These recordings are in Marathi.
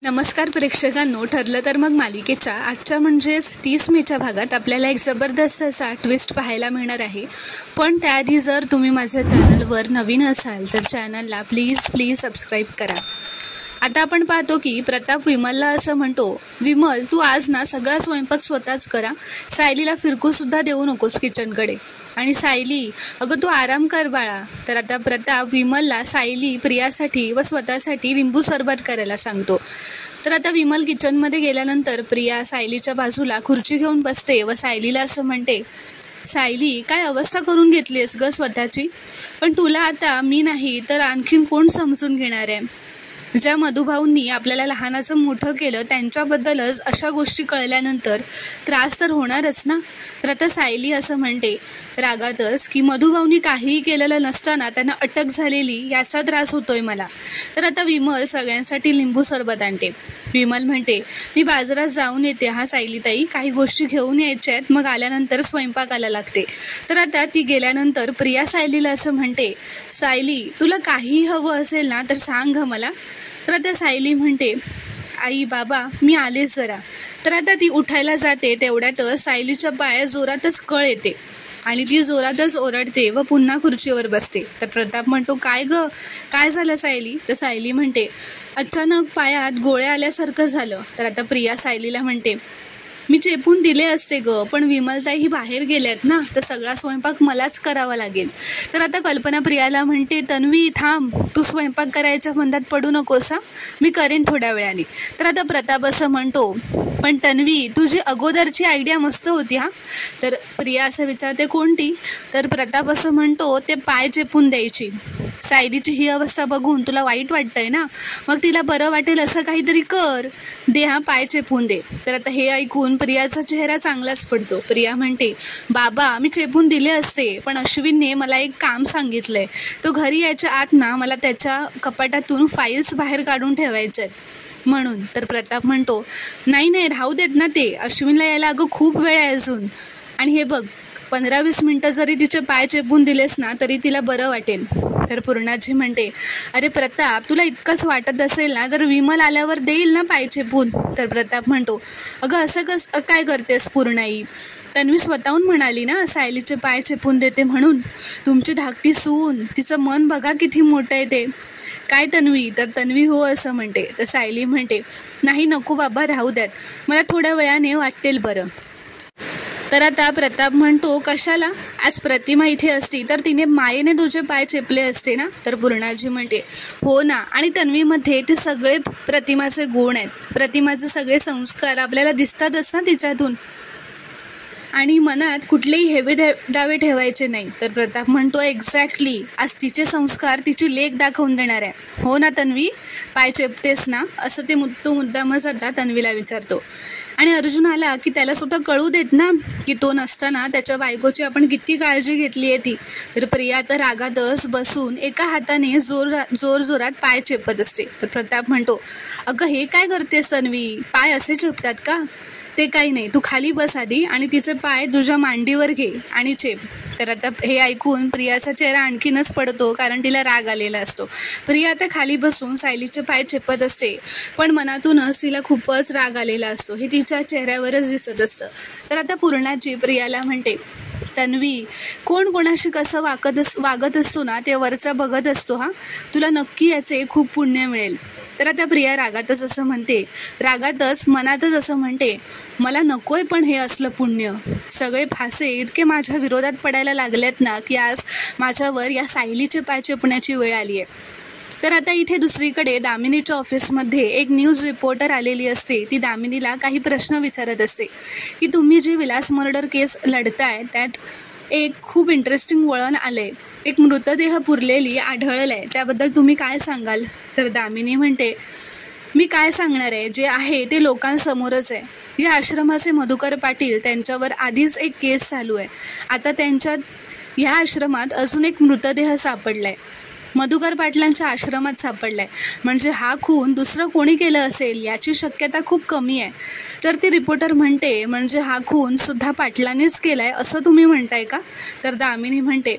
नमस्कार प्रेक्षकांनो, ठरलं तर मग मालिकेच्या आजच्या म्हणजेच 30 मेच्या भागात आपल्याला एक जबरदस्त असा ट्विस्ट पाहायला मिळणार आहे. पण त्याआधी जर तुम्ही माझ्या चॅनलवर नवीन असाल तर चॅनलला प्लीज सबस्क्राईब करा. आता आपण पाहतो की प्रताप विमलला असं म्हणतो, विमल तू आज ना सगळा स्वयंपाक स्वतःच करा, सायलीला फिरकूसुद्धा देऊ नकोस किचनकडे. आणि सायली, अगं तू आराम कर बाळा. तर आता प्रताप विमलला सायली, प्रियासाठी व स्वतःसाठी लिंबू सरबत करायला सांगतो. तर आता विमल किचनमध्ये गेल्यानंतर प्रिया सायलीच्या बाजूला खुर्ची घेऊन बसते व सायलीला असं म्हणते, सायली काय अवस्था करून घेतलीस ग स्वतःची. पण तुला आता मी नाही तर आणखीन कोण समजून घेणार आहे. ज्या मधुभाऊंनी आपल्याला लहानाचं मोठं केलं त्यांच्याबद्दलच अशा गोष्टी कळल्यानंतर त्रास तर होणारच ना. तर आता सायली असं म्हणते रागातच की मधुभाऊंनी काहीही केलेलं नसताना त्यांना अटक झालेली याचा त्रास होतोय मला. तर आता विमल सगळ्यांसाठी लिंबू सरबत आणते. विमल म्हणते, मी बाजारात जाऊन येते हा सायलीताई, काही गोष्टी घेऊन यायच्या आहेत, मग आल्यानंतर स्वयंपाकाला लागते. तर आता ती गेल्यानंतर प्रिया सायलीला असं म्हणते, सायली तुला काहीही हवं असेल ना तर सांग मला. तर आता सायली म्हणते, आई बाबा मी आलेच जरा. तर आता ती उठायला जाते तेवढ्यातच सायलीच्या पायात जोरातच कळ येते आणि ती जोरातच ओरडते व पुन्हा खुर्चीवर बसते. तर प्रताप म्हणतो, काय ग काय झालं सायली. तर सायली म्हणते, अचानक पायात गोळ्या आल्यासारखं झालं. तर आता प्रिया सायलीला म्हणते, मी चेपून दिले असते ग, पण विमलताई ही बाहेर गेल्यात ना, तर सगळा स्वयंपाक मलाच करावा लागेल. तर आता कल्पना प्रियाला म्हणते, तन्वी थांब, तू स्वयंपाक करायच्या फंदात पडू नकोस हा, मी करेन थोड्या वेळाने. तर आता प्रताप असं म्हणतो, पण तन्वी तुझी अगोदरची आयडिया मस्त होती हा. तर प्रिया असं विचारते, कोणती. तर प्रताप असं म्हणतो, ते पाय चेपून द्यायची. सायलीची ही अवस्था बघून तुला वाईट वाटतंय ना, मग तिला बरं वाटेल असं काहीतरी कर, दे हा पाय चेपून दे. तर आता हे ऐकून प्रियाचा चेहरा चांगलाच पडतो. प्रिया म्हणते, बाबा मी चेपून दिले असते, पण अश्विनने मला एक काम सांगितलंय, तो घरी यायच्या आत ना मला त्याच्या कपाटातून फाईल्स बाहेर काढून ठेवायचे आहेत म्हणून. तर प्रताप म्हणतो, नाही राहू देत ना, ते अश्विनला यायला अगं खूप वेळ आहे अजून, आणि हे बघ 15-20 मिनटं जरी तिचे पाय चेपून दिलेस ना तरी तिला बरं वाटेल. तर पूर्णाजी म्हणते, अरे प्रताप तुला इतकंच वाटत असेल ना तर विमल आल्यावर देईल ना पाय चेपून. तर प्रताप म्हणतो, अगं असं काय करतेस पूर्णाई, तन्वी स्वतःहून म्हणाली ना सायलीचे पाय चेपून देते म्हणून. तुमची धाकटी सून, तिचं मन बघा किती मोठं आहे ते. काय तन्वी. तर तन्वी हो असं म्हणते. तर सायली म्हणते, नाही नको बाबा राहू द्यात, मला थोड्या वेळाने वाटेल बरं. तर आता प्रताप म्हणतो, कशाला, आज प्रतिमा इथे असती तर तिने मायेने तुझे पाय चेपले असते ना. तर पूर्णाजी म्हणते, हो ना, आणि तन्वीमध्ये ते सगळे प्रतिमाचे गुण आहेत, प्रतिमाचे सगळे संस्कार आपल्याला दिसतातच ना तिच्यातून, आणि मनात कुठलेही हेवे दावे ठेवायचे नाही. तर प्रताप म्हणतो, एक्झॅक्टली, आज तिचे संस्कार तिची लेक दाखवून देणार आहे. हो ना तन्वी, पाय चेपतेस ना, असं ते मुद्दामच आता तन्वीला विचारतो. आणि अर्जुन आला की त्याला सुद्धा कळू देत ना की तो नसताना त्याच्या बायकोची आपण किती काळजी घेतली आहे ती. तर प्रिया तर रागातच बसून एका हाताने जोरात पाय चेपत असते. तर प्रताप म्हणतो, अगं हे काय करतेस तन्वी, पाय असे चेपतात का. ते काही नाही, तू खाली बस आधी आणि तिचे पाय तुझ्या मांडीवर घे आणि चेप. तर आता हे ऐकून प्रियाचा चेहरा आणखीनच पडतो, कारण तिला राग आलेला असतो. प्रिया आता खाली बसून सायलीचे पाय चेपत असते, पण मनातूनच तिला खूपच राग आलेला असतो, हे तिच्या चेहऱ्यावरच दिसत असतं. तर आता पूर्णाची प्रियाला म्हणते, तन्वी कोण कोणाशी कसं वागत असतो ना ते वरचा बघत असतो हा, तुला नक्की याचे खूप पुण्य मिळेल. तर आता प्रिया रागातच असं म्हणते, रागातच मनातच असं म्हणते, मला नकोय पण हे असलं पुण्य, सगळे फासे इतके माझ्या विरोधात पडायला लागलेत ना की आज माझ्यावर या सायलीचे पाय चेपण्याची वेळ आली आहे. तर आता इथे दुसरीकडे दामिनीच्या ऑफिसमध्ये एक न्यूज रिपोर्टर आलेली असते. ती दामिनीला काही प्रश्न विचारत असते की तुम्ही जी विलास मर्डर केस लढताय त्यात एक खूप इंटरेस्टिंग वळण आलंय, एक मृतदेह पुरलेली आढळलाय, त्याबद्दल तुम्ही काय सांगाल. तर दामिनी म्हणते, मी काय सांगणार आहे, जे आहे ते लोकांसमोरच आहे. या आश्रमाचे मधुकर पाटील, त्यांच्यावर आधीच एक केस चालू आहे, आता त्यांच्यात या आश्रमात अजून एक मृतदेह सापडलाय, मधुकर पाटलांच्या आश्रमात सापडलाय, म्हणजे हा खून दुसरं कोणी केलं असेल याची शक्यता खूप कमी आहे. तर ती रिपोर्टर म्हणते, म्हणजे हा खून सुद्धा पाटलांनीच केलाय असं तुम्ही म्हणताय का. तर दामिनी म्हणते,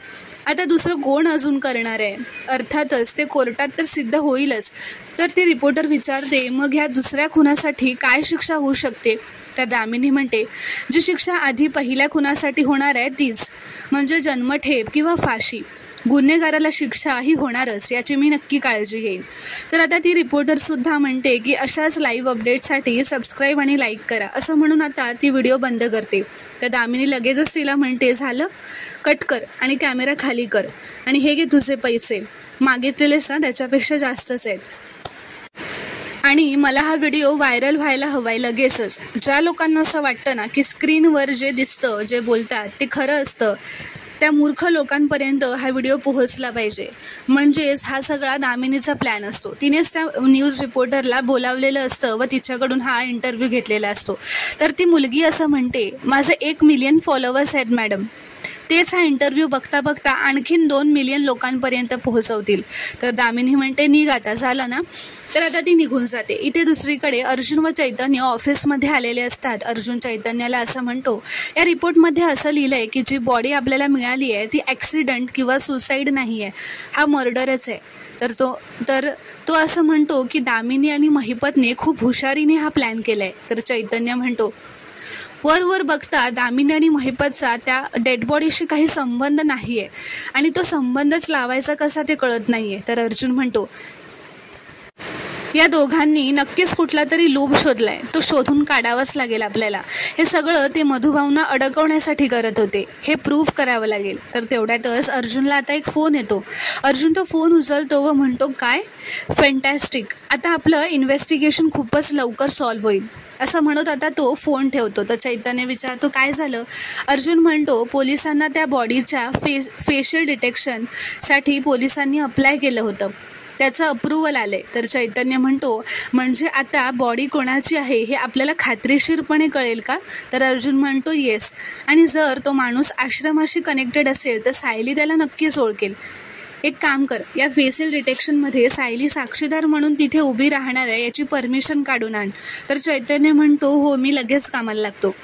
आता दुसरं कोण अजून करणार आहे? अर्थातच ते कोर्टात तर सिद्ध होईलच. तर ती रिपोर्टर विचारते, मग ह्या दुसऱ्या खुनासाठी काय शिक्षा होऊ शकते? तर दामिनी म्हणते, जी शिक्षा आधी पहिल्या खुनासाठी होणार आहे तीच, म्हणजे जन्मठेप किंवा फाशी. गुन्हेगाराला शिक्षा ही होणारच, याची मी नक्की काळजी घेईन. तर आता ती रिपोर्टरसुद्धा म्हणते की अशाच लाईव्ह अपडेटसाठी सबस्क्राईब आणि लाईक करा, असं म्हणून आता ती व्हिडिओ बंद करते. तर दामिनी लगेचच तिला म्हणते, झालं, कट कर आणि कॅमेरा खाली कर आणि हे घे तुझे पैसे. मागितलेलेस ना त्याच्यापेक्षा जास्तच आहेत. आणि मला हा व्हिडिओ व्हायरल व्हायला हवाय लगेचच. ज्या लोकांना असं वाटतं ना की स्क्रीनवर जे दिसतं, जे बोलतात ते खरं असतं, त्या मूर्ख लोकांपर्यंत हा व्हिडिओ पोहोचला पाहिजे. म्हणजेच हा सगळा दामिनीचा प्लॅन असतो. तिनेच त्या न्यूज रिपोर्टरला बोलावलेलं असतं व तिच्याकडून हा इंटरव्ह्यू घेतलेला असतो. तर ती मुलगी असं म्हणते, माझे 1 मिलियन फॉलोअर्स आहेत मॅडम. तेच हा इंटरव्ह्यू बघता बघता आणखीन 2 मिलियन लोकांपर्यंत पोहोचवतील. तर दामिनी म्हणते, निघ आता, झालं ना? तर आता ती निघून जाते. इथे दुसरीकडे अर्जुन व चैतन्य ऑफिसमध्ये आलेले असतात. अर्जुन चैतन्याला असं म्हणतो, या रिपोर्टमध्ये असं लिहिलं आहे की जी बॉडी आपल्याला मिळाली आहे ती ॲक्सिडेंट किंवा सुसाईड नाही आहे, हा मर्डरच आहे. तर तो असं म्हणतो की दामिनी आणि महिपतने खूप हुशारीने हा प्लॅन केला आहे. तर चैतन्य म्हणतो, वर बघता दामिनी आणि महिपतचा त्या डेड बॉडीशी काही संबंध नाही आहे आणि तो संबंधच लावायचा कसा ते कळत नाही आहे. तर अर्जुन म्हणतो, या दोघांनी नक्कीच कुठला तरी लूप शोधलाय, तो शोधून काढावाच लागेल आपल्याला. हे सगळं ते मधुभाऊंना अडकवण्यासाठी करत होते, हे प्रूव्ह करावं लागेल. तर तेवढ्यातच अर्जुनला आता एक फोन येतो. अर्जुन तो फोन उचलतो व म्हणतो, काय फॅन्टॅस्टिक, आता आपलं इन्व्हेस्टिगेशन खूपच लवकर सॉल्व्ह होईल, असं म्हणत आता तो फोन ठेवतो. तर चैतन्य विचारतो, काय झालं? अर्जुन म्हणतो, पोलिसांना त्या बॉडीच्या फेशियल डिटेक्शनसाठी पोलिसांनी अप्लाय केलं होतं, त्याचं अप्रुव्हल आले. तर चैतन्य म्हणतो, म्हणजे आता बॉडी कोणाची आहे हे आपल्याला खात्रीशीरपणे कळेल का? तर अर्जुन म्हणतो, येस, आणि जर तो माणूस आश्रमाशी कनेक्टेड असेल तर सायली त्याला नक्कीच ओळखेल. एक काम कर, या फेशियल डिटेक्शनमध्ये सायली साक्षीदार म्हणून तिथे उभी राहणार आहे याची परमिशन काढून आण. तर चैतन्य म्हणतो, हो, मी लगेच कामाला लागतो.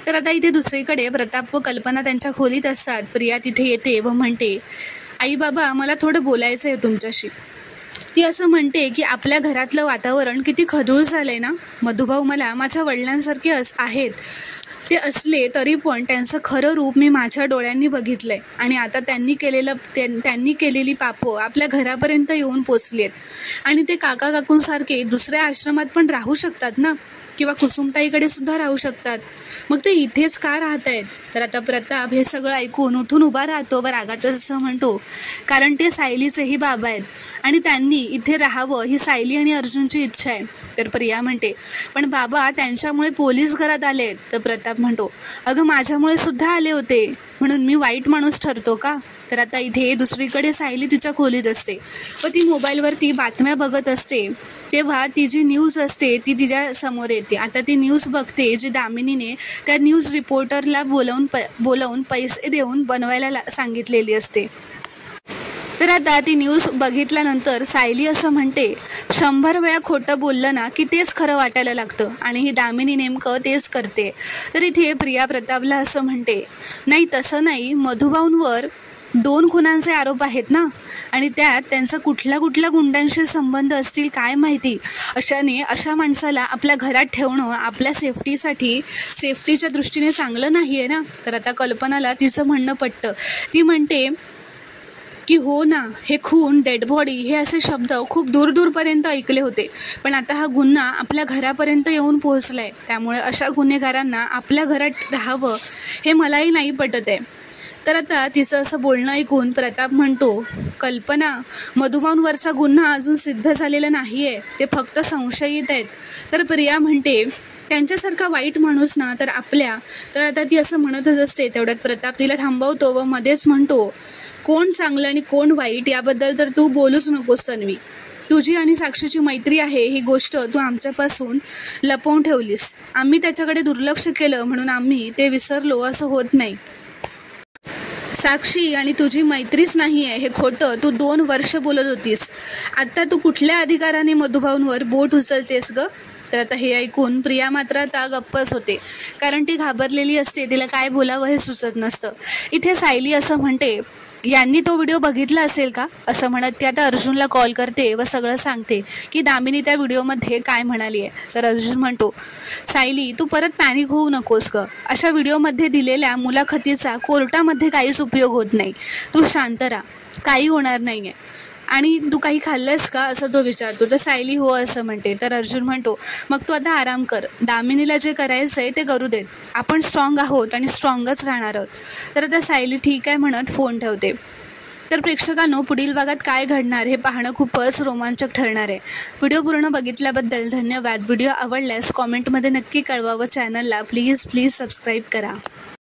तर आता इथे दुसरीकडे प्रताप व कल्पना त्यांच्या खोलीत असतात. प्रिया तिथे येते व म्हणते, आई बाबा, मला थोडं बोलायचं आहे तुमच्याशी. ती असं म्हणते की आपल्या घरातलं वातावरण किती खदूळ झालं आहे ना. मधुभाऊ मला माझ्या वडिलांसारखे आहेत, ते असले तरी पण त्यांचं खरं रूप मी माझ्या डोळ्यांनी बघितलं आहे आणि आता त्यांनी केलेली पापं आपल्या घरापर्यंत येऊन पोचली आहेत आणि ते काका काकूंसारखे दुसऱ्या आश्रमात पण राहू शकतात ना, किंवा कुसुमताईकडे सुद्धा राहू शकतात, मग ते इथेच का राहत आहेत? तर आता प्रताप हे सगळं ऐकून उठून उभा राहतो व रागातच असं म्हणतो, कारण ते सायलीचेही बाबा आहेत आणि त्यांनी इथे राहावं ही सायली आणि अर्जुनची इच्छा आहे. तर प्रिया म्हणते, पण बाबा त्यांच्यामुळे पोलीस घरात आले. तर प्रताप म्हणतो, अगं माझ्यामुळे सुद्धा आले होते, म्हणून मी वाईट माणूस ठरतो का? तर आता इथे दुसरीकडे सायली तिच्या खोलीत असते व ती मोबाईलवरती बातम्या बघत असते. तेव्हा ती जी न्यूज असते ती तिच्या समोर येते. आता ती न्यूज बघते जी दामिनीने त्या न्यूज रिपोर्टरला बोलावून पैसे देऊन बनवायला सांगितलेली असते. तर आता ती न्यूज बघितल्यानंतर सायली असं म्हणते, 100 वेळा खोटं बोललं ना की तेच खरं वाटायला लागतं आणि ही दामिनी नेमकं तेच करते. तर इथे प्रिया प्रतापला असं म्हणते, नाही तसं नाही, मधुभाऊंवर 2 खुनांचे आरोप आहेत ना आणि त्यात त्यांचा कुठल्या गुंडांशी संबंध असतील काय माहिती. अशा माणसाला आपल्या घरात ठेवणं आपल्या सेफ्टीच्या दृष्टीने चांगलं नाही आहे ना. तर आता कल्पनाला तिचं म्हणणं पटतं. ती म्हणते की हो ना, हे खून, डेड बॉडी हे असे शब्द खूप दूरपर्यंत ऐकले होते, पण आता हा गुन्हा आपल्या घरापर्यंत येऊन पोहोचला आहे, त्यामुळे अशा गुन्हेगारांना आपल्या घरात राहावं हे मलाही नाही पटत आहे. तर आता तिचं असं बोलणं ऐकून प्रताप म्हणतो, कल्पना, मधुभाऊंवरचा गुन्हा अजून सिद्ध झालेला नाही आहे, ते फक्त संशयित आहेत. तर प्रिया म्हणते, त्यांच्यासारखा वाईट माणूस ना तर आता ती असं म्हणतच असते. तेवढ्यात प्रताप तिला थांबवतो व मध्येच म्हणतो, कोण चांगलं आणि कोण वाईट याबद्दल तर तू बोलूच नकोस तन्वी. तुझी आणि साक्षीची मैत्री आहे ही गोष्ट तू आमच्यापासून लपवून ठेवलीस. आम्ही त्याच्याकडे दुर्लक्ष केलं म्हणून आम्ही ते विसरलो असं होत नाही. साक्षी आणि तुझी मैत्रीच नाही आहे हे खोटं तू 2 वर्ष बोलत होतीस. आता तू कुठल्या अधिकाराने मधुभाऊंवर बोट उचलतेस ग? तर आता हे ऐकून प्रिया मात्र आता गप्पच होते, कारण ती घाबरलेली असते, तिला काय बोलावं हे सुचत नसतं. इथे सायली असं म्हणते यांनी तो व्हिडिओ बघितला असेल का असं म्हणत ती आता अर्जुनला कॉल करते व सगळं सांगते की दामिनी त्या व्हिडिओमध्ये काय म्हणाली आहे. तर अर्जुन म्हणतो, सायली तू परत पॅनिक होऊ नकोस ग. अशा व्हिडिओमध्ये दिलेल्या मुलाखतीचा कोर्टामध्ये काहीच उपयोग होत नाही. तू शांत राहा, काही होणार नाही आहे. आणि तू काही खाल्लंस का असं तो विचारतो. तर सायली हो असं म्हणते. तर अर्जुन म्हणतो, मग तू आता आराम कर. दामिनीला जे करायचं आहे ते करू देत. आपण स्ट्रॉंग आहोत आणि स्ट्रॉंगच राहणार आहोत. तर आता सायली ठीक आहे म्हणत फोन ठेवते. तर प्रेक्षकांनो, पुढील भागात काय घडणार हे पाहणं खूपच रोमांचक ठरणार आहे. व्हिडिओ पूर्ण बघितल्याबद्दल धन्यवाद. व्हिडिओ आवडल्यास कॉमेंटमध्ये नक्की कळवा व चॅनलला प्लीज सबस्क्राईब करा.